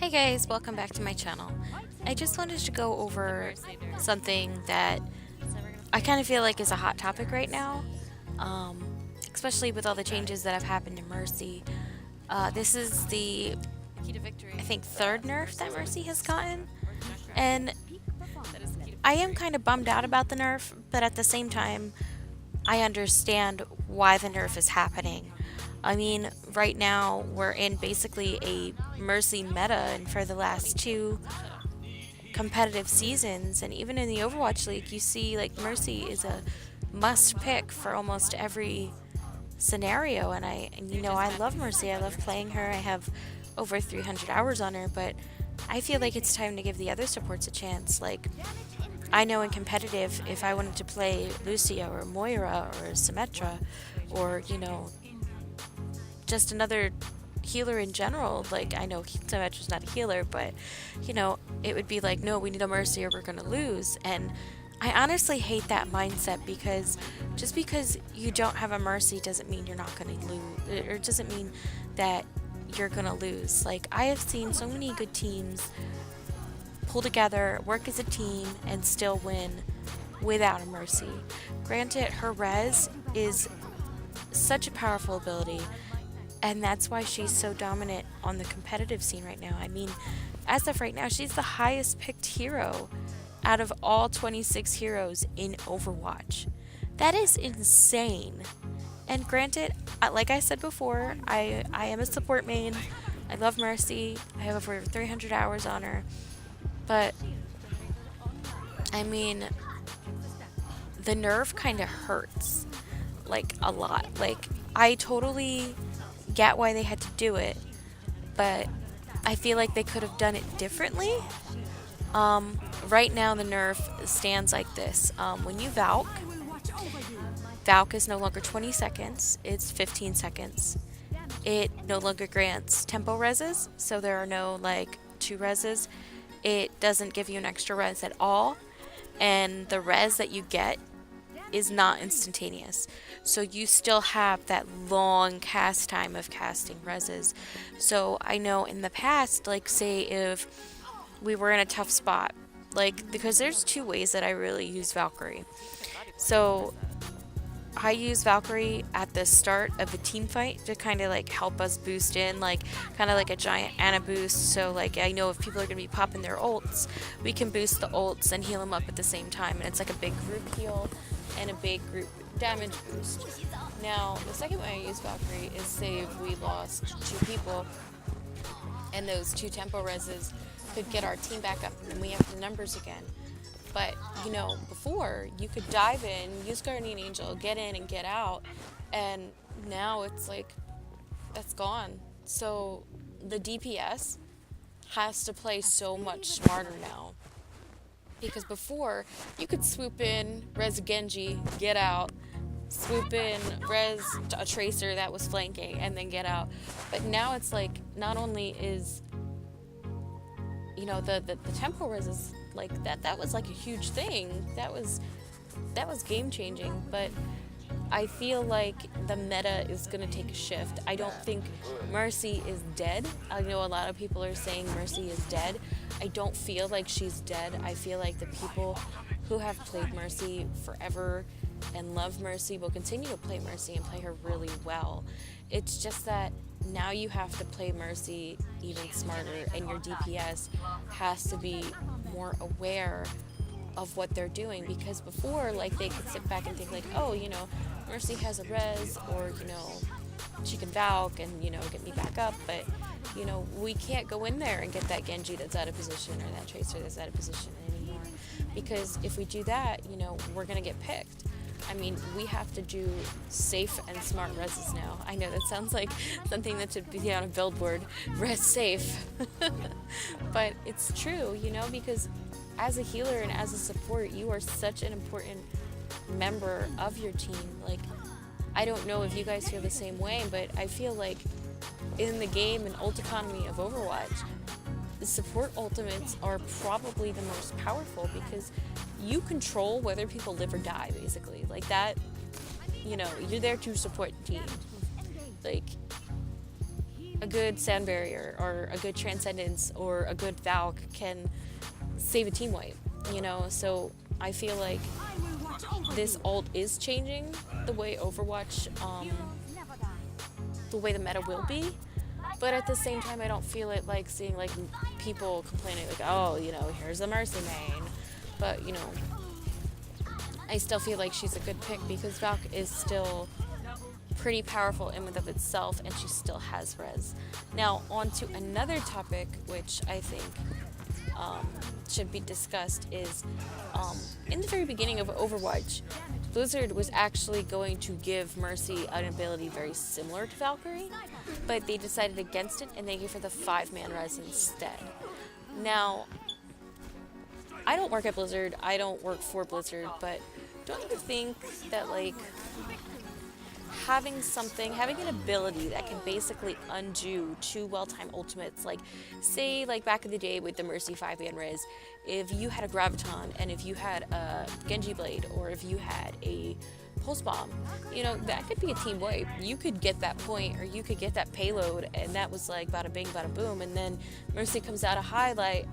Hey guys, welcome back to my channel. I just wanted to go over something that I kind of feel like is a hot topic right now, um, especially with all the changes that have happened in Mercy. This is the, I think, third nerf that Mercy has gotten, and I am kind of bummed out about the nerf, but at the same time, I understand why the nerf is happening. I mean, right now we're in basically a Mercy meta, and for the last two competitive seasons, and even in the Overwatch League, you see like Mercy is a must pick for almost every scenario. And I love Mercy. I love playing her. I have over 300 hours on her, but I feel like it's time to give the other supports a chance. Like, I know in competitive, if I wanted to play Lucia or Moira or Symmetra or, just another healer in general, like, I know Symmetra's not a healer, but, it would be like, no, we need a Mercy or we're going to lose. And I honestly hate that mindset, because just because you don't have a Mercy doesn't mean you're not going to lose, or doesn't mean that you're going to lose. Like, I have seen so many good teams pull together, work as a team, and still win without a Mercy. Granted, her res is such a powerful ability, and that's why she's so dominant on the competitive scene right now. I mean, as of right now, she's the highest picked hero out of all 26 heroes in Overwatch. That is insane. And granted, like I said before, I am a support main. I love Mercy. I have over 300 hours on her. But, I mean, the nerf kind of hurts, like, a lot. Like, I totally get why they had to do it, but I feel like they could have done it differently. Right now the nerf stands like this. When you Valk is no longer 20 seconds, it's 15 seconds. It no longer grants tempo reses, so there are no, like, 2 reses. It doesn't give you an extra res at all, and the res that you get is not instantaneous. So you still have that long cast time of casting reses. So I know in the past, like, say if we were in a tough spot, like, because there's 2 ways that I really use Valkyrie. So I use Valkyrie at the start of a team fight to kind of like help us boost in, like kind of like a giant Ana boost. So like, I know if people are going to be popping their ults, we can boost the ults and heal them up at the same time, and it's like a big group heal and a big group damage boost. Now, the second way I use Valkyrie is, say if we lost 2 people and those 2 tempo reses could get our team back up and we have the numbers again. But, before, you could dive in, use Guardian Angel, get in and get out, and now it's like, that's gone. So the DPS has to play so much smarter now. Because before, you could swoop in, res a Genji, get out, swoop in, res a Tracer that was flanking, and then get out. But now it's like, not only is, the tempo res is like that was like a huge thing. That was game changing, but I feel like the meta is going to take a shift. I don't think Mercy is dead. I know a lot of people are saying Mercy is dead. I don't feel like she's dead. I feel like the people who have played Mercy forever and love Mercy will continue to play Mercy and play her really well. It's just that now you have to play Mercy even smarter, and your DPS has to be more aware of what they're doing, because before, like, they could sit back and think like, oh, Mercy has a res, or, she can Valk and, get me back up, but, we can't go in there and get that Genji that's out of position or that Tracer that's out of position anymore, because if we do that, we're gonna get picked. I mean, we have to do safe and smart reses now. I know that sounds like something that should be on a billboard, res safe. But it's true, because as a healer and as a support, you are such an important member of your team. Like, I don't know if you guys feel the same way, but I feel like in the game and ult economy of Overwatch, the support ultimates are probably the most powerful, because you control whether people live or die, basically. Like that, you're there to support the team. Like, a good sand barrier or a good transcendence or a good Valk can save a team wipe, you know? So I feel like this ult is changing the way Overwatch, the way the meta will be. But at the same time, I don't feel it like seeing like people complaining like, oh, you know, here's the Mercy main. But, you know, I still feel like she's a good pick because Valk is still pretty powerful in and of itself, and she still has res. Now, on to another topic, which I think should be discussed, is in the very beginning of Overwatch, Blizzard was actually going to give Mercy an ability very similar to Valkyrie, but they decided against it, and they gave her the 5-man res instead. Now, I don't work at Blizzard, I don't work for Blizzard, but don't you think that, like, having an ability that can basically undo 2 well-timed ultimates, like, say, like, back in the day with the Mercy 5-man res, if you had a Graviton, and if you had a Genji Blade, or if you had a Pulse Bomb, you know, that could be a team wipe. You could get that point, or you could get that payload, and that was like bada bing, bada boom, and then Mercy comes out of I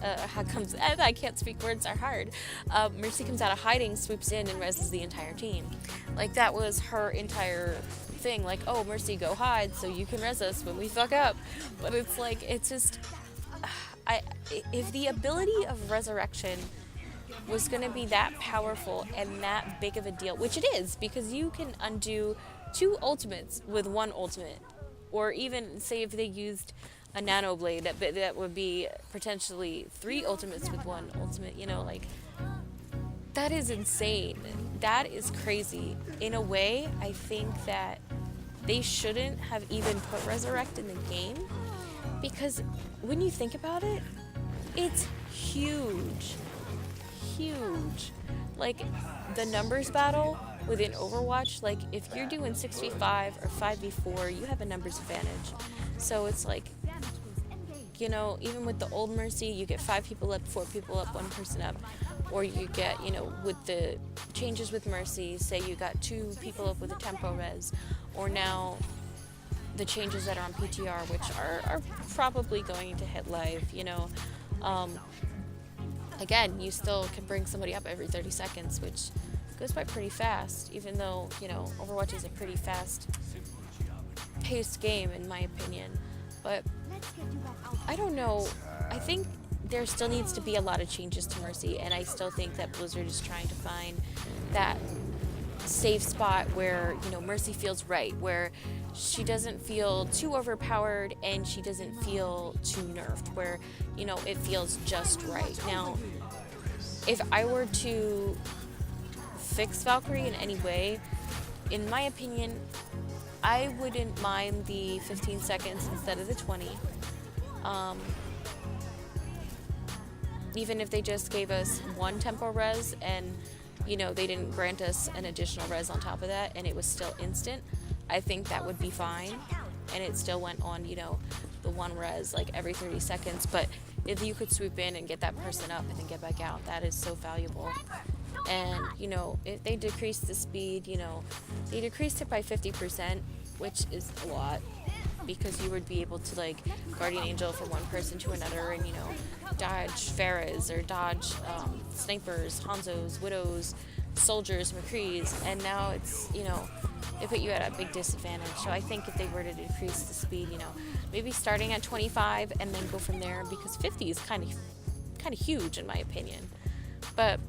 can't speak, words are hard. Mercy comes out of hiding, swoops in, and reses the entire team. Like, that was her entire thing, like, oh, Mercy, go hide so you can res us when we fuck up. But it's like, it's just, if the ability of resurrection was going to be that powerful and that big of a deal, which it is, because you can undo 2 ultimates with 1 ultimate, or even say if they used a nano blade, that would be potentially 3 ultimates with 1 ultimate, you know, like, that is insane. That is crazy. In a way, I think that they shouldn't have even put Resurrect in the game, because when you think about it, it's huge. Like, the numbers battle within Overwatch, like, if you're doing 6v5 or 5v4, you have a numbers advantage. So it's like, you know, even with the old Mercy, you get 5 people up, 4 people up, 1 person up. Or you get, you know, with the changes with Mercy, say you got 2 people up with a tempo res, or now the changes that are on PTR, which are probably going to hit live, you know. Again, you still can bring somebody up every 30 seconds, which goes by pretty fast, even though, you know, Overwatch is a pretty fast-paced game, in my opinion. But I don't know. I think there still needs to be a lot of changes to Mercy, and I still think that Blizzard is trying to find that safe spot where, you know, Mercy feels right, where she doesn't feel too overpowered and she doesn't feel too nerfed, where, you know, it feels just right. Now, if I were to fix Valkyrie in any way, in my opinion, I wouldn't mind the 15 seconds instead of the 20. Even if they just gave us 1 tempo res and, you know, they didn't grant us an additional res on top of that and it was still instant, I think that would be fine. And it still went on, you know, the 1 res like every 30 seconds. But if you could swoop in and get that person up and then get back out, that is so valuable. And, you know, if they decreased the speed, you know, they decreased it by 50%, which is a lot, because you would be able to, like, Guardian Angel from one person to another and, you know, dodge Pharahs or dodge snipers, Hanzos, Widows, soldiers, McCrees, and now it's, you know, they put you at a big disadvantage. So I think if they were to decrease the speed, you know, maybe starting at 25 and then go from there, because 50 is kind of huge in my opinion. But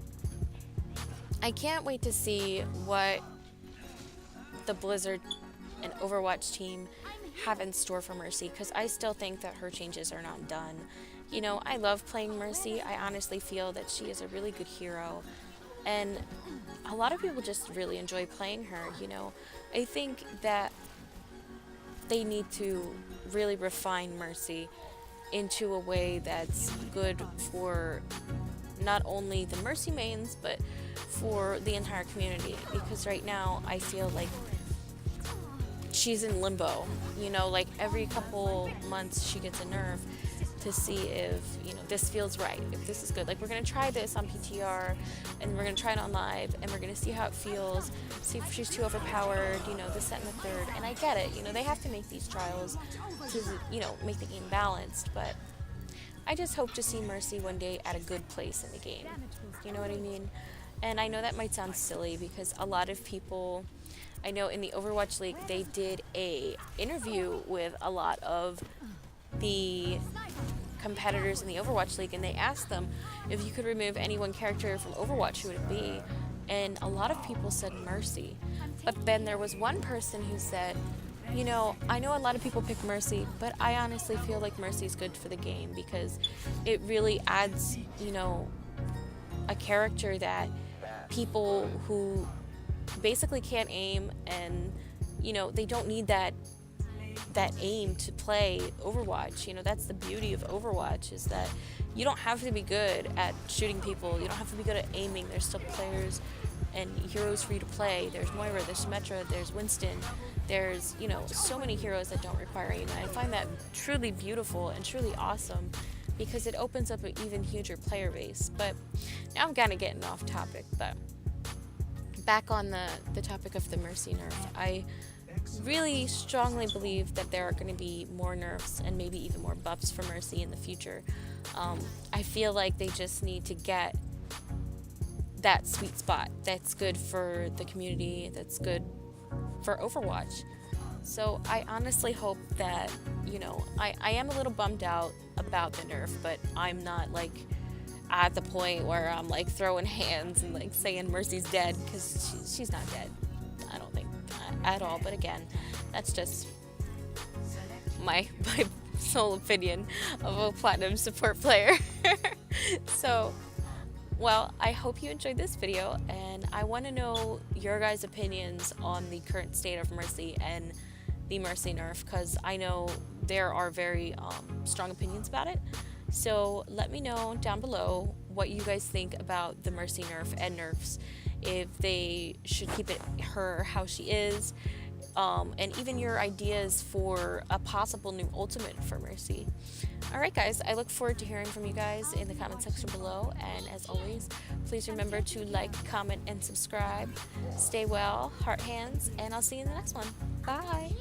I can't wait to see what the Blizzard and Overwatch team have in store for Mercy, because I still think that her changes are not done. You know, I love playing Mercy. I honestly feel that she is a really good hero, and a lot of people just really enjoy playing her, you know. I think that they need to really refine Mercy into a way that's good for not only the Mercy mains, but for the entire community, because right now I feel like she's in limbo, you know, like every couple months she gets a nerf to see if, this feels right, if this is good. Like, we're going to try this on PTR, and we're going to try it on live, and we're going to see how it feels, see if she's too overpowered, this, that, and the third. And I get it, they have to make these trials to, make the game balanced, but I just hope to see Mercy one day at a good place in the game. You know what I mean? And I know that might sound silly because a lot of people, I know in the Overwatch League, they did a interview with a lot of the competitors in the Overwatch League, and they asked them, if you could remove any one character from Overwatch, who would it be? And a lot of people said Mercy. But then there was one person who said, I know a lot of people pick Mercy, but I honestly feel like Mercy is good for the game because it really adds, a character that people who basically can't aim and, they don't need that aim to play Overwatch. That's the beauty of Overwatch, is that you don't have to be good at shooting people. You don't have to be good at aiming. There's still players and heroes for you to play. There's Moira, there's Symmetra, there's Winston. There's, so many heroes that don't require aim. And I find that truly beautiful and truly awesome because it opens up an even huger player base. But now I'm kind of getting off topic. But back on the topic of the Mercy nerf, I really strongly believe that there are going to be more nerfs and maybe even more buffs for Mercy in the future. I feel like they just need to get that sweet spot that's good for the community, that's good for Overwatch. So I honestly hope that, I am a little bummed out about the nerf, but I'm not at the point where I'm throwing hands and saying Mercy's dead, because she's not dead. I don't think at all. But again, that's just my sole opinion of a platinum support player. So, well, I hope you enjoyed this video, and I want to know your guys' opinions on the current state of Mercy and the Mercy nerf, because I know there are very strong opinions about it. So let me know down below what you guys think about the Mercy nerf and nerfs, if they should keep her how she is, and even your ideas for a possible new ultimate for Mercy. Alright guys, I look forward to hearing from you guys in the comment section below, and as always, please remember to like, comment, and subscribe. Stay well, heart hands, and I'll see you in the next one. Bye!